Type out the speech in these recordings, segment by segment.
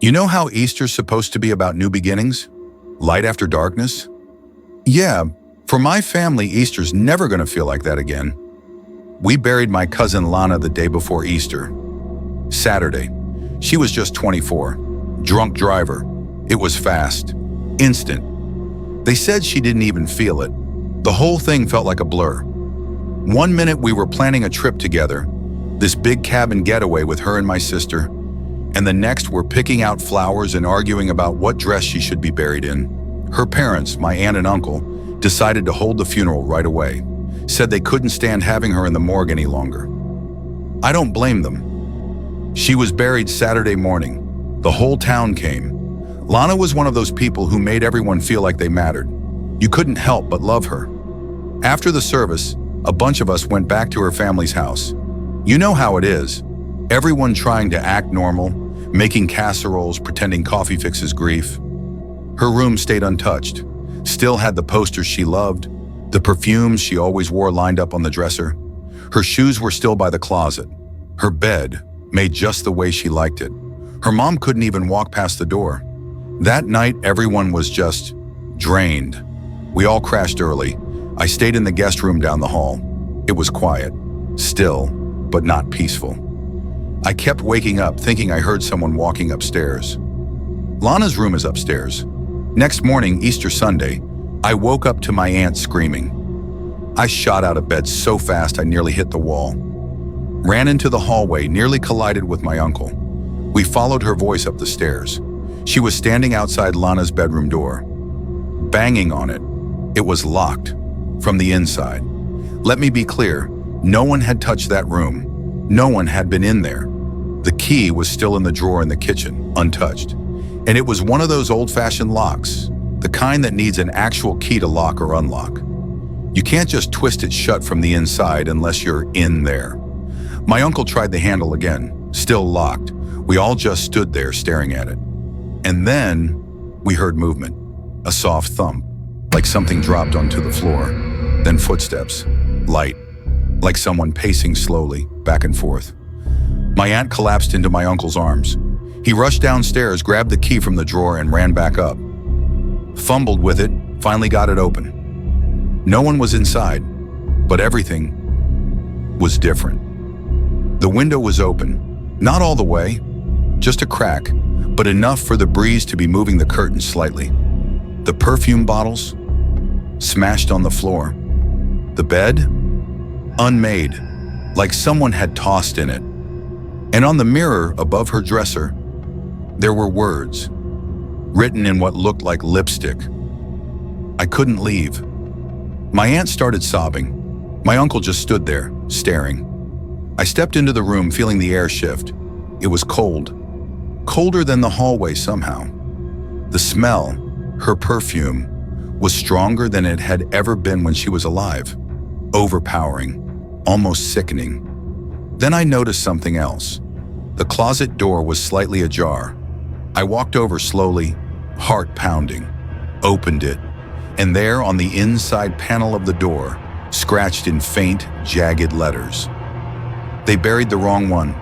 You know how Easter's supposed to be about new beginnings? Light after darkness? Yeah, for my family, Easter's never gonna feel like that again. We buried my cousin Lana the day before Easter. Saturday. She was just 24. Drunk driver. It was fast. Instant. They said she didn't even feel it. The whole thing felt like a blur. One minute we were planning a trip together, this big cabin getaway with her and my sister, and the next we're picking out flowers and arguing about what dress she should be buried in. Her parents, my aunt and uncle, decided to hold the funeral right away, said they couldn't stand having her in the morgue any longer. I don't blame them. She was buried Saturday morning. The whole town came. Lana was one of those people who made everyone feel like they mattered. You couldn't help but love her. After the service, a bunch of us went back to her family's house. You know how it is. Everyone trying to act normal, making casseroles, pretending coffee fixes grief. Her room stayed untouched, still had the posters she loved, the perfumes she always wore lined up on the dresser. Her shoes were still by the closet. Her bed, made just the way she liked it. Her mom couldn't even walk past the door. That night, everyone was just drained. We all crashed early. I stayed in the guest room down the hall. It was quiet, still, but not peaceful. I kept waking up thinking I heard someone walking upstairs. Lana's room is upstairs. Next morning, Easter Sunday, I woke up to my aunt screaming. I shot out of bed so fast I nearly hit the wall. Ran into the hallway, nearly collided with my uncle. We followed her voice up the stairs. She was standing outside Lana's bedroom door, banging on it. It was locked from the inside. Let me be clear, no one had touched that room. No one had been in there. The key was still in the drawer in the kitchen, untouched. And it was one of those old-fashioned locks, the kind that needs an actual key to lock or unlock. You can't just twist it shut from the inside unless you're in there. My uncle tried the handle again, still locked. We all just stood there staring at it. And then we heard movement, a soft thump, like something dropped onto the floor. Then footsteps, light, like someone pacing slowly, back and forth. My aunt collapsed into my uncle's arms. He rushed downstairs, grabbed the key from the drawer, and ran back up. Fumbled with it, finally got it open. No one was inside, but everything was different. The window was open, not all the way, just a crack, but enough for the breeze to be moving the curtains slightly. The perfume bottles, smashed on the floor. The bed, unmade, like someone had tossed in it. And on the mirror above her dresser, there were words, written in what looked like lipstick. I couldn't leave. My aunt started sobbing. My uncle just stood there, staring. I stepped into the room, feeling the air shift. It was cold. Colder than the hallway somehow. The smell, her perfume, was stronger than it had ever been when she was alive. Overpowering, almost sickening. Then I noticed something else. The closet door was slightly ajar. I walked over slowly, heart pounding, opened it, and there on the inside panel of the door, scratched in faint, jagged letters. They buried the wrong one.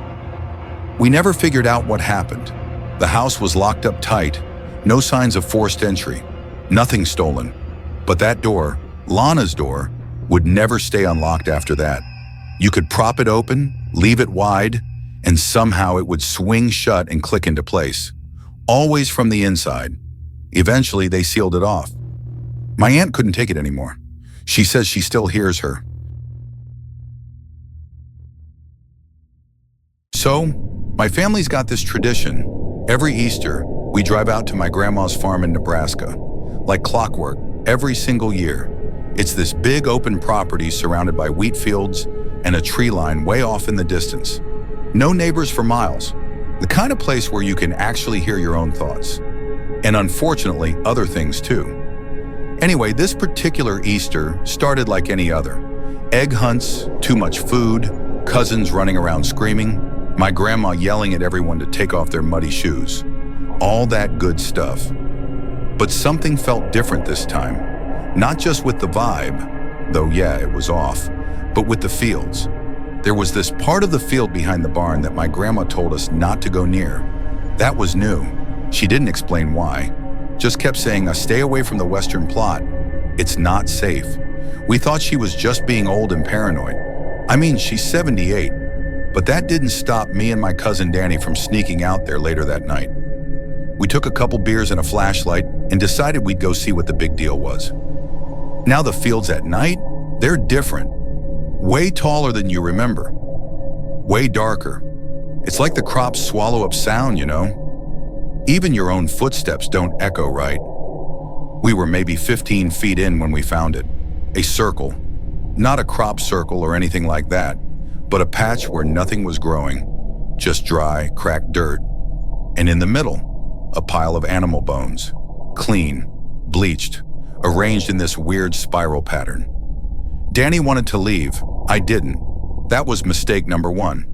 We never figured out what happened. The house was locked up tight, no signs of forced entry, nothing stolen. But that door, Lana's door, would never stay unlocked after that. You could prop it open, leave it wide, and somehow it would swing shut and click into place. Always from the inside. Eventually, they sealed it off. My aunt couldn't take it anymore. She says she still hears her. So, my family's got this tradition. Every Easter, we drive out to my grandma's farm in Nebraska. Like clockwork, every single year. It's this big open property surrounded by wheat fields and a tree line way off in the distance. No neighbors for miles. The kind of place where you can actually hear your own thoughts. And unfortunately, other things too. Anyway, this particular Easter started like any other. Egg hunts, too much food, cousins running around screaming, my grandma yelling at everyone to take off their muddy shoes. All that good stuff. But something felt different this time. Not just with the vibe, though yeah, it was off, but with the fields. There was this part of the field behind the barn that my grandma told us not to go near. That was new. She didn't explain why, just kept saying, stay away from the western plot. It's not safe. We thought she was just being old and paranoid. I mean, she's 78, but that didn't stop me and my cousin Danny from sneaking out there later that night. We took a couple beers and a flashlight and decided we'd go see what the big deal was. Now the fields at night, they're different. Way taller than you remember. Way darker. It's like the crops swallow up sound, you know? Even your own footsteps don't echo right. We were maybe 15 feet in when we found it. A circle. Not a crop circle or anything like that, but a patch where nothing was growing. Just dry, cracked dirt. And in the middle, a pile of animal bones. Clean, bleached, arranged in this weird spiral pattern. Danny wanted to leave. I didn't. That was mistake number one.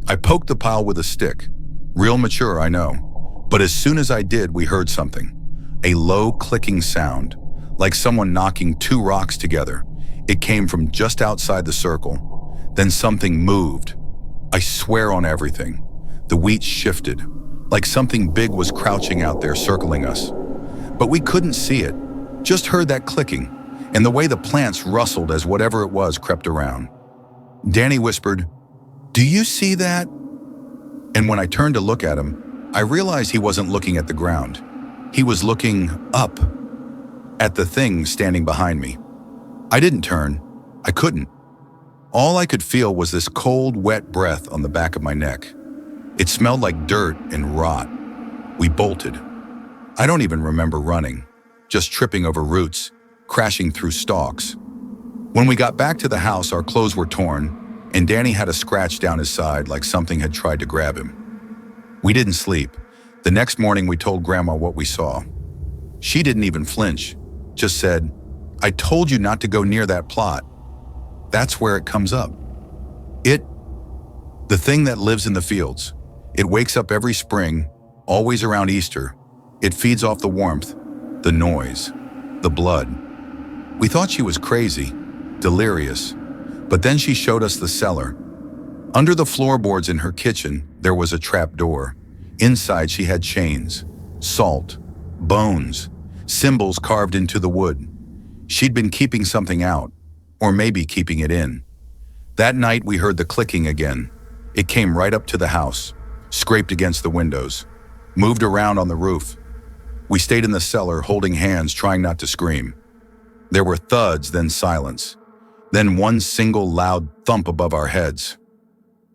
I poked the pile with a stick. Real mature, I know. But as soon as I did, we heard something. A low clicking sound, like someone knocking two rocks together. It came from just outside the circle. Then something moved. I swear on everything. The wheat shifted, like something big was crouching out there circling us. But we couldn't see it, just heard that clicking, and the way the plants rustled as whatever it was crept around. Danny whispered, "Do you see that?" And when I turned to look at him, I realized he wasn't looking at the ground. He was looking up, at the thing standing behind me. I didn't turn. I couldn't. All I could feel was this cold, wet breath on the back of my neck. It smelled like dirt and rot. We bolted. I don't even remember running, just tripping over roots, crashing through stalks. When we got back to the house, our clothes were torn, and Danny had a scratch down his side like something had tried to grab him. We didn't sleep. The next morning, we told Grandma what we saw. She didn't even flinch, just said, "I told you not to go near that plot. That's where it comes up. The thing that lives in the fields. It wakes up every spring, always around Easter. It feeds off the warmth, the noise, the blood." We thought she was crazy, delirious, but then she showed us the cellar. Under the floorboards in her kitchen, there was a trap door. Inside, she had chains, salt, bones, symbols carved into the wood. She'd been keeping something out, or maybe keeping it in. That night, we heard the clicking again. It came right up to the house, scraped against the windows, moved around on the roof. We stayed in the cellar, holding hands, trying not to scream. There were thuds, then silence. Then one single loud thump above our heads.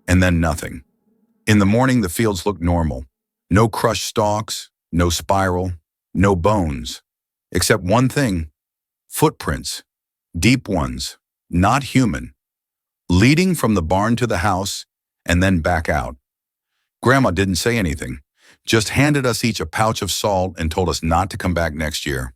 And then nothing. In the morning, the fields looked normal. No crushed stalks, no spiral, no bones. Except one thing, footprints, deep ones, not human, leading from the barn to the house and then back out. Grandma didn't say anything, just handed us each a pouch of salt and told us not to come back next year.